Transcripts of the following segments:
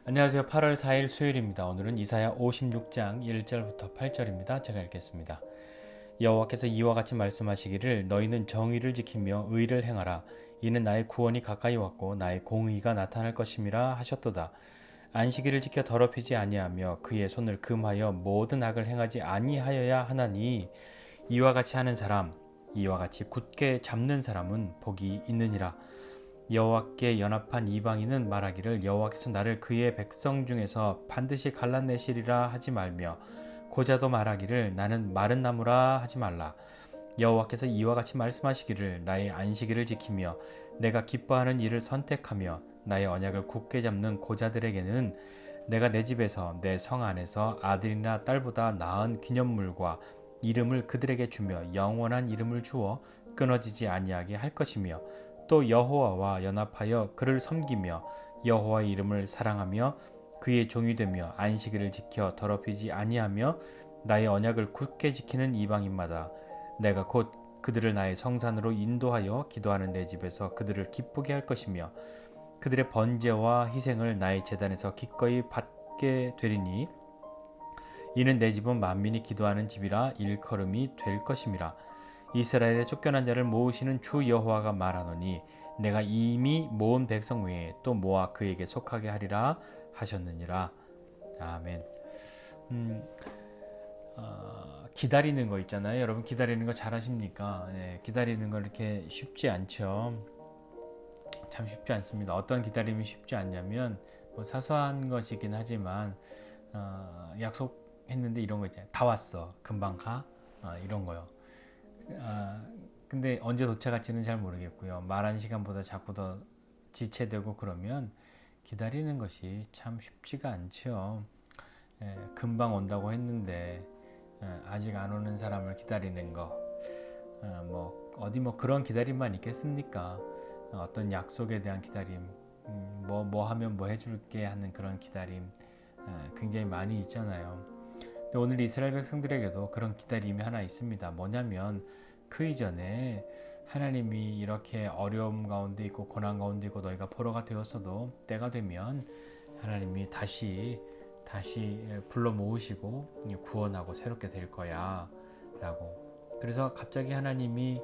안녕하세요. 8월 4일 수요일입니다. 오늘은 이사야 56장 1절부터 8절입니다. 제가 읽겠습니다. 여호와께서 이와 같이 말씀하시기를 너희는 정의를 지키며 의를 행하라. 이는 나의 구원이 가까이 왔고 나의 공의가 나타날 것임이라 하셨도다. 안식일을 지켜 더럽히지 아니하며 그의 손을 금하여 모든 악을 행하지 아니하여야 하나니 이와 같이 하는 사람, 이와 같이 굳게 잡는 사람은 복이 있느니라. 여호와께 연합한 이방인은 말하기를 여호와께서 나를 그의 백성 중에서 반드시 갈라내시리라 하지 말며 고자도 말하기를 나는 마른 나무라 하지 말라. 여호와께서 이와 같이 말씀하시기를 나의 안식일을 지키며 내가 기뻐하는 일을 선택하며 나의 언약을 굳게 잡는 고자들에게는 내가 내 집에서 내 성 안에서 아들이나 딸보다 나은 기념물과 이름을 그들에게 주며 영원한 이름을 주어 끊어지지 아니하게 할 것이며 또 여호와와 연합하여 그를 섬기며 여호와의 이름을 사랑하며 그의 종이 되며 안식일을 지켜 더럽히지 아니하며 나의 언약을 굳게 지키는 이방인마다 내가 곧 그들을 나의 성산으로 인도하여 기도하는 내 집에서 그들을 기쁘게 할 것이며 그들의 번제와 희생을 나의 제단에서 기꺼이 받게 되리니 이는 내 집은 만민이 기도하는 집이라 일컬음이 될 것임이라. 이스라엘의 쫓겨난 자를 모으시는 주 여호와가 말하노니 내가 이미 모은 백성 외에 또 모아 그에게 속하게 하리라 하셨느니라. 아멘. 기다리는 거 있잖아요. 여러분 기다리는 거 잘하십니까? 네, 기다리는 거 이렇게 쉽지 않죠. 참 쉽지 않습니다. 어떤 기다림이 쉽지 않냐면 뭐 사소한 것이긴 하지만 약속했는데 이런 거 있잖아요. 다 왔어. 금방 가. 이런 거요. 아, 근데 언제 도착할지는 잘 모르겠고요. 말한 시간보다 자꾸 더 지체되고 그러면 기다리는 것이 참 쉽지가 않죠. 금방 온다고 했는데 아직 안 오는 사람을 기다리는 거, 뭐 어디 뭐 그런 기다림만 있겠습니까? 어떤 약속에 대한 기다림, 뭐 하면 뭐 해줄게 하는 그런 기다림, 굉장히 많이 있잖아요. 근데 오늘 이스라엘 백성들에게도 그런 기다림이 하나 있습니다. 뭐냐면 그 이전에 하나님이 이렇게 어려움 가운데 있고 고난 가운데 있고 너희가 포로가 되었어도 때가 되면 하나님이 다시 불러 모으시고 구원하고 새롭게 될 거야 라고. 그래서 갑자기 하나님이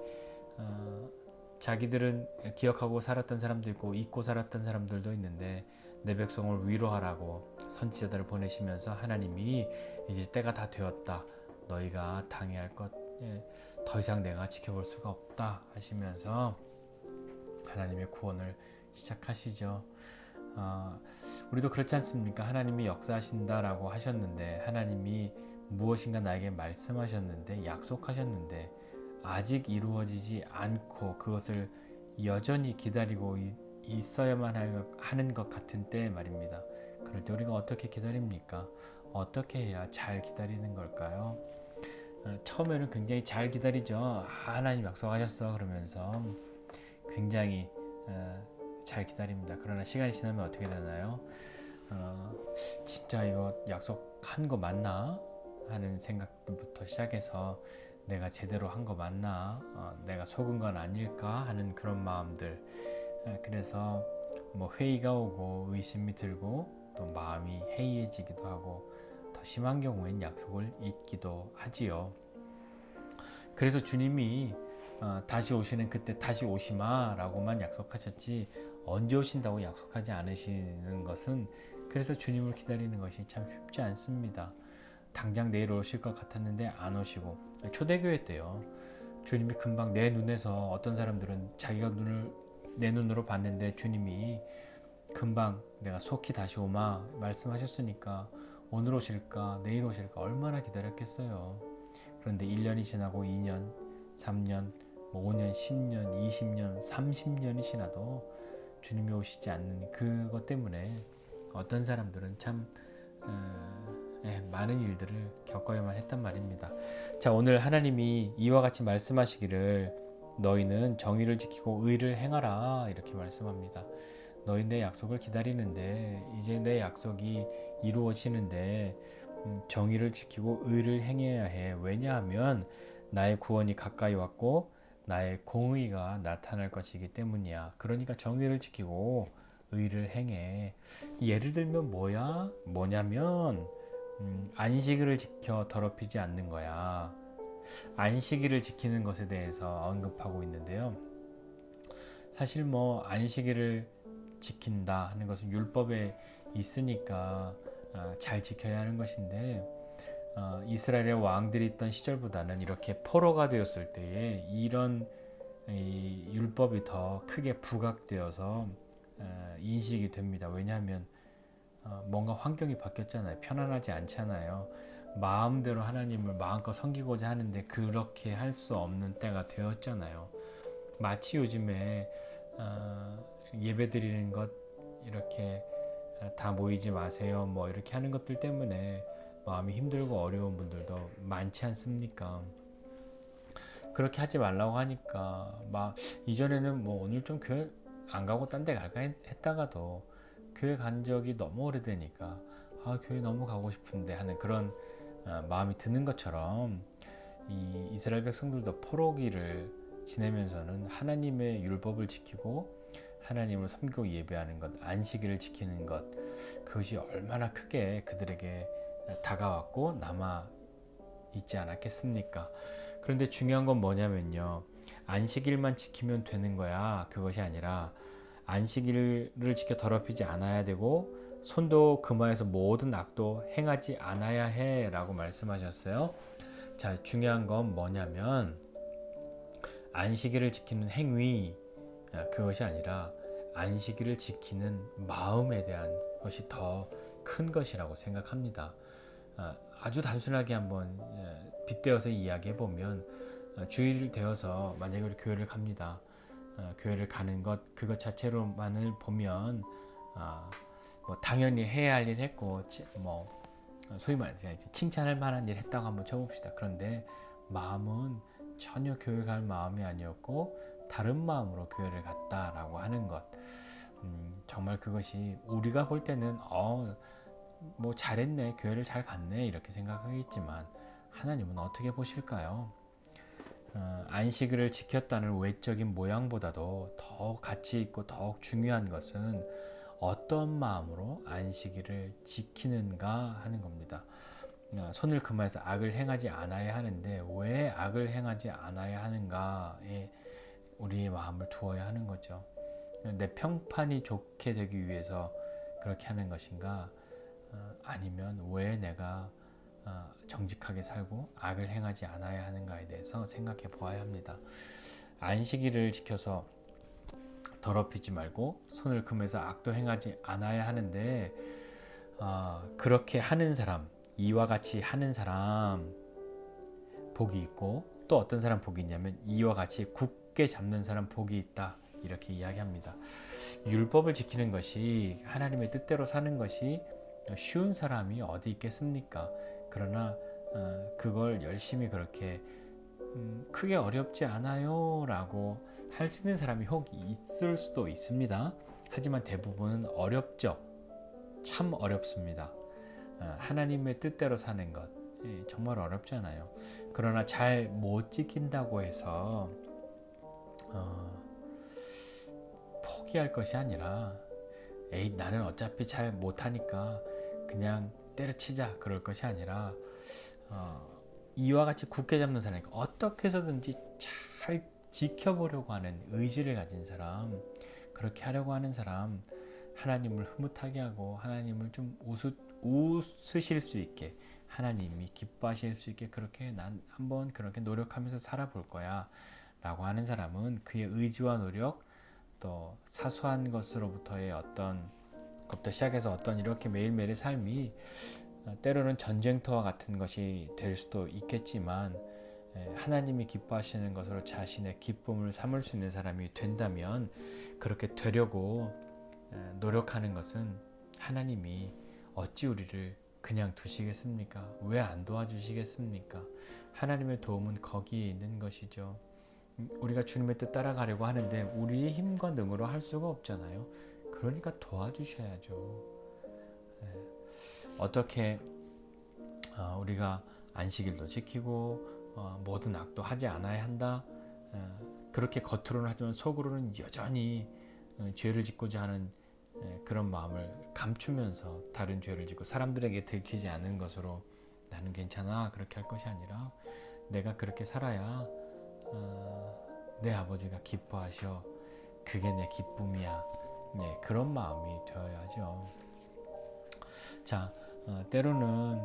자기들은 기억하고 살았던 사람도 있고 잊고 살았던 사람들도 있는데 내 백성을 위로하라고 선지자들을 보내시면서 하나님이 이제 때가 다 되었다. 너희가 당해야 할 것 더 이상 내가 지켜볼 수가 없다 하시면서 하나님의 구원을 시작하시죠. 우리도 그렇지 않습니까? 하나님이 역사하신다라고 하셨는데 하나님이 무엇인가 나에게 말씀하셨는데 약속하셨는데 아직 이루어지지 않고 그것을 여전히 기다리고 있어야만 하는 것 같은 때 말입니다. 그럴 때 우리가 어떻게 기다립니까? 어떻게 해야 잘 기다리는 걸까요? 처음에는 굉장히 잘 기다리죠. 하나님 약속하셨어 그러면서 굉장히 잘 기다립니다. 그러나 시간이 지나면 어떻게 되나요? 진짜 이거 약속한 거 맞나? 하는 생각부터 시작해서 내가 제대로 한 거 맞나? 내가 속은 건 아닐까? 하는 그런 마음들. 그래서 뭐 회의가 오고 의심이 들고 또 마음이 해이해지기도 하고 더 심한 경우엔 약속을 잊기도 하지요. 그래서 주님이 다시 오시는 그때 다시 오시마 라고만 약속하셨지 언제 오신다고 약속하지 않으시는 것은 그래서 주님을 기다리는 것이 참 쉽지 않습니다. 당장 내일 오실 것 같았는데 안 오시고 초대교회 때요. 주님이 금방 내 눈에서 어떤 사람들은 자기가 내 눈으로 봤는데 주님이 금방 내가 속히 다시 오마 말씀하셨으니까 오늘 오실까 내일 오실까 얼마나 기다렸겠어요. 그런데 1년이 지나고 2년, 3년, 5년, 10년, 20년, 30년이 지나도 주님이 오시지 않는 그것 때문에 어떤 사람들은 참 많은 일들을 겪어야만 했단 말입니다. 자, 오늘 하나님이 이와 같이 말씀하시기를 너희는 정의를 지키고 의를 행하라 이렇게 말씀합니다. 너희 내 약속을 기다리는데 이제 내 약속이 이루어지는데 정의를 지키고 의를 행해야 해. 왜냐하면 나의 구원이 가까이 왔고 나의 공의가 나타날 것이기 때문이야. 그러니까 정의를 지키고 의를 행해. 예를 들면 뭐냐면 안식일을 지켜 더럽히지 않는 거야. 안식일을 지키는 것에 대해서 언급하고 있는데요. 사실 뭐 안식일을 지킨다 하는 것은 율법에 있으니까 잘 지켜야 하는 것인데, 이스라엘의 왕들이 있던 시절보다는 이렇게 포로가 되었을 때에 이런 이 율법이 더 크게 부각되어서 인식이 됩니다. 왜냐하면 뭔가 환경이 바뀌었잖아요. 편안하지 않잖아요. 마음대로 하나님을 마음껏 섬기고자 하는데 그렇게 할 수 없는 때가 되었잖아요. 마치 요즘에 예배 드리는 것 이렇게 다 모이지 마세요 뭐 이렇게 하는 것들 때문에 마음이 힘들고 어려운 분들도 많지 않습니까? 그렇게 하지 말라고 하니까 막 이전에는 뭐 오늘 좀 교회 안 가고 딴 데 갈까 했다가도 교회 간 적이 너무 오래되니까 교회 너무 가고 싶은데 하는 그런 마음이 드는 것처럼 이 이스라엘 백성들도 포로기를 지내면서는 하나님의 율법을 지키고 하나님을 섬기고 예배하는 것, 안식일을 지키는 것, 그것이 얼마나 크게 그들에게 다가왔고 남아 있지 않았겠습니까? 그런데 중요한 건 뭐냐면요, 안식일만 지키면 되는 거야. 그것이 아니라 안식일을 지켜 더럽히지 않아야 되고 손도 금화에서 모든 악도 행하지 않아야 해 라고 말씀하셨어요. 자, 중요한 건 뭐냐면 안식일을 지키는 행위, 그것이 아니라 안식일을 지키는 마음에 대한 것이 더 큰 것이라고 생각합니다. 아주 단순하게 한번 빗대어서 이야기해 보면, 주일 되어서 만약에 우리 교회를 갑니다. 교회를 가는 것 그것 자체로만을 보면 뭐 당연히 해야 할 일 했고 뭐 소위 말해서 칭찬할 만한 일 했다고 한번 쳐봅시다. 그런데 마음은 전혀 교회 갈 마음이 아니었고 다른 마음으로 교회를 갔다라고 하는 것, 정말 그것이 우리가 볼 때는 뭐 잘했네, 교회를 잘 갔네 이렇게 생각하겠지만 하나님은 어떻게 보실까요? 안식일을 지켰다는 외적인 모양보다도 더 가치 있고 더욱 중요한 것은 어떤 마음으로 안식일을 지키는가 하는 겁니다. 손을 금하여서 악을 행하지 않아야 하는데 왜 악을 행하지 않아야 하는가에 우리의 마음을 두어야 하는 거죠. 내 평판이 좋게 되기 위해서 그렇게 하는 것인가, 아니면 왜 내가 정직하게 살고 악을 행하지 않아야 하는가에 대해서 생각해 보아야 합니다. 안식일을 지켜서 더럽히지 말고 손을 금해서 악도 행하지 않아야 하는데, 그렇게 하는 사람, 이와 같이 하는 사람 복이 있고, 또 어떤 사람 복이 있냐면 이와 같이 굳게 잡는 사람 복이 있다 이렇게 이야기합니다. 율법을 지키는 것이, 하나님의 뜻대로 사는 것이 쉬운 사람이 어디 있겠습니까? 그러나 그걸 열심히 그렇게 크게 어렵지 않아요 라고 할 수 있는 사람이 혹 있을 수도 있습니다. 하지만 대부분은 어렵죠. 참 어렵습니다. 하나님의 뜻대로 사는 것 정말 어렵잖아요. 그러나 잘 못 지킨다고 해서 포기할 것이 아니라 나는 어차피 잘 못하니까 그냥 때려치자 그럴 것이 아니라, 이와 같이 굳게 잡는 사람이니까 어떻게 해서든지 잘 지켜보려고 하는 의지를 가진 사람, 그렇게 하려고 하는 사람, 하나님을 흐뭇하게 하고 하나님을 좀 웃으실 수 있게, 하나님이 기뻐하실 수 있게 그렇게 난 한번 그렇게 노력하면서 살아볼 거야 라고 하는 사람은 그의 의지와 노력, 또 사소한 것으로부터의 어떤 것부터 시작해서 어떤 이렇게 매일매일의 삶이 때로는 전쟁터와 같은 것이 될 수도 있겠지만, 하나님이 기뻐하시는 것으로 자신의 기쁨을 삼을 수 있는 사람이 된다면, 그렇게 되려고 노력하는 것은 하나님이 어찌 우리를 그냥 두시겠습니까? 왜 안 도와주시겠습니까? 하나님의 도움은 거기에 있는 것이죠. 우리가 주님의 뜻 따라가려고 하는데 우리의 힘과 능으로 할 수가 없잖아요. 그러니까 도와주셔야죠. 어떻게 우리가 안식일도 지키고 모든 악도 하지 않아야 한다, 그렇게 겉으로는 하지만 속으로는 여전히 죄를 짓고자 하는 그런 마음을 감추면서 다른 죄를 짓고 사람들에게 들키지 않는 것으로 나는 괜찮아 그렇게 할 것이 아니라 내가 그렇게 살아야 내 아버지가 기뻐하셔. 그게 내 기쁨이야. 그런 마음이 되어야죠. 자, 때로는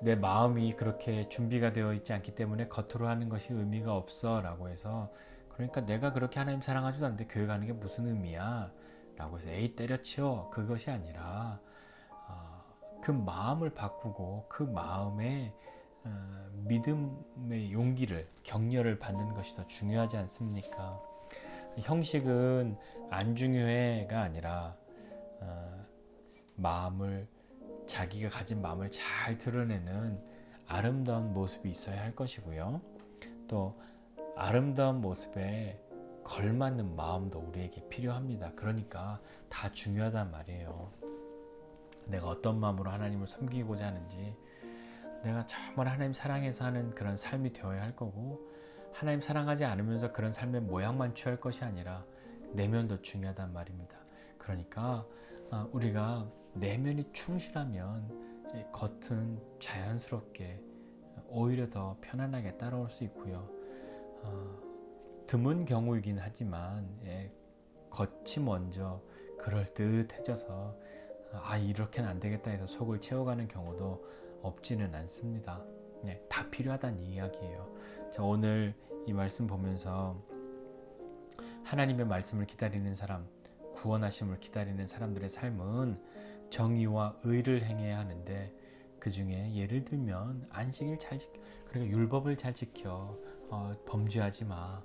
내 마음이 그렇게 준비가 되어 있지 않기 때문에 겉으로 하는 것이 의미가 없어 라고 해서, 그러니까 내가 그렇게 하나님 사랑하지도 않는데 교회 가는 게 무슨 의미야 라고 해서 에이 때려치워, 그것이 아니라 그 마음을 바꾸고 그 마음에 믿음의 용기를, 격려를 받는 것이 더 중요하지 않습니까? 형식은 안 중요해가 아니라 마음을, 자기가 가진 마음을 잘 드러내는 아름다운 모습이 있어야 할 것이고요. 또 아름다운 모습에 걸맞는 마음도 우리에게 필요합니다. 그러니까 다 중요하단 말이에요. 내가 어떤 마음으로 하나님을 섬기고자 하는지, 내가 정말 하나님 사랑해서 하는 그런 삶이 되어야 할 거고, 하나님 사랑하지 않으면서 그런 삶의 모양만 취할 것이 아니라 내면도 중요하단 말입니다. 그러니까 우리가 내면이 충실하면 겉은 자연스럽게 오히려 더 편안하게 따라올 수 있고요. 드문 경우이긴 하지만 겉이 먼저 그럴듯해져서 이렇게는 안 되겠다 해서 속을 채워가는 경우도 없지는 않습니다. 다 필요하다는 이야기예요. 자, 오늘 이 말씀 보면서 하나님의 말씀을 기다리는 사람, 구원하심을 기다리는 사람들의 삶은 정의와 의를 행해야 하는데, 그 중에 예를 들면 안식일 잘 지켜, 그러니까 율법을 잘 지켜, 범죄하지 마.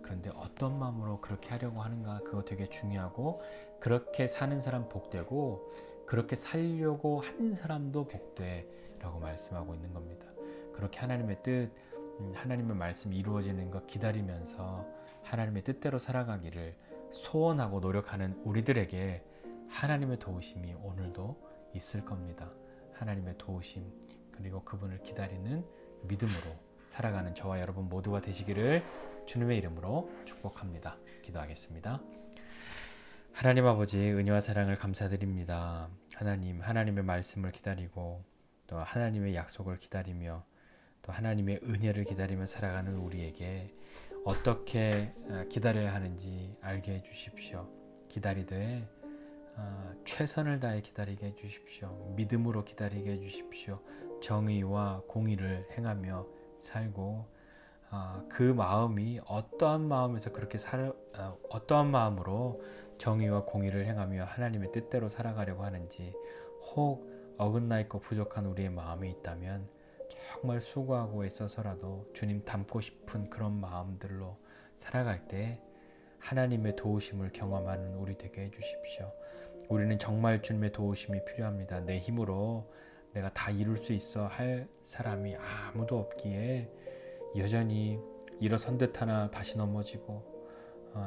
그런데 어떤 마음으로 그렇게 하려고 하는가, 그거 되게 중요하고, 그렇게 사는 사람 복되고 그렇게 살려고 하는 사람도 복돼 라고 말씀하고 있는 겁니다. 그렇게 하나님의 뜻, 하나님의 말씀이 이루어지는 것 기다리면서 하나님의 뜻대로 살아가기를 소원하고 노력하는 우리들에게 하나님의 도우심이 오늘도 있을 겁니다. 하나님의 도우심, 그리고 그분을 기다리는 믿음으로 살아가는 저와 여러분 모두가 되시기를 주님의 이름으로 축복합니다. 기도하겠습니다. 하나님 아버지, 은혜와 사랑을 감사드립니다. 하나님의 말씀을 기다리고 또 하나님의 약속을 기다리며 또 하나님의 은혜를 기다리며 살아가는 우리에게 어떻게 기다려야 하는지 알게 해주십시오. 기다리되 최선을 다해 기다리게 해주십시오. 믿음으로 기다리게 해주십시오. 정의와 공의를 행하며 살고 그 마음이 어떠한 마음에서 그렇게 어떠한 마음으로 정의와 공의를 행하며 하나님의 뜻대로 살아가려고 하는지, 혹 어긋나 있고 부족한 우리의 마음이 있다면 정말 수고하고 애써서라도 주님 닮고 싶은 그런 마음들로 살아갈 때 하나님의 도우심을 경험하는 우리 되게 해주십시오. 우리는 정말 주님의 도우심이 필요합니다. 내 힘으로 내가 다 이룰 수 있어 할 사람이 아무도 없기에 여전히 일어선 듯 하나 다시 넘어지고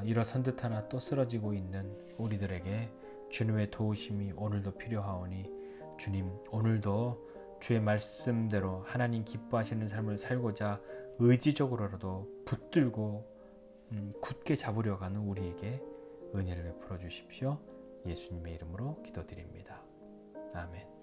일어선 듯 하나 또 쓰러지고 있는 우리들에게 주님의 도우심이 오늘도 필요하오니, 주님 오늘도 주의 말씀대로 하나님 기뻐하시는 삶을 살고자 의지적으로라도 붙들고 굳게 잡으려 가는 우리에게 은혜를 베풀어 주십시오. 예수님의 이름으로 기도드립니다. 아멘.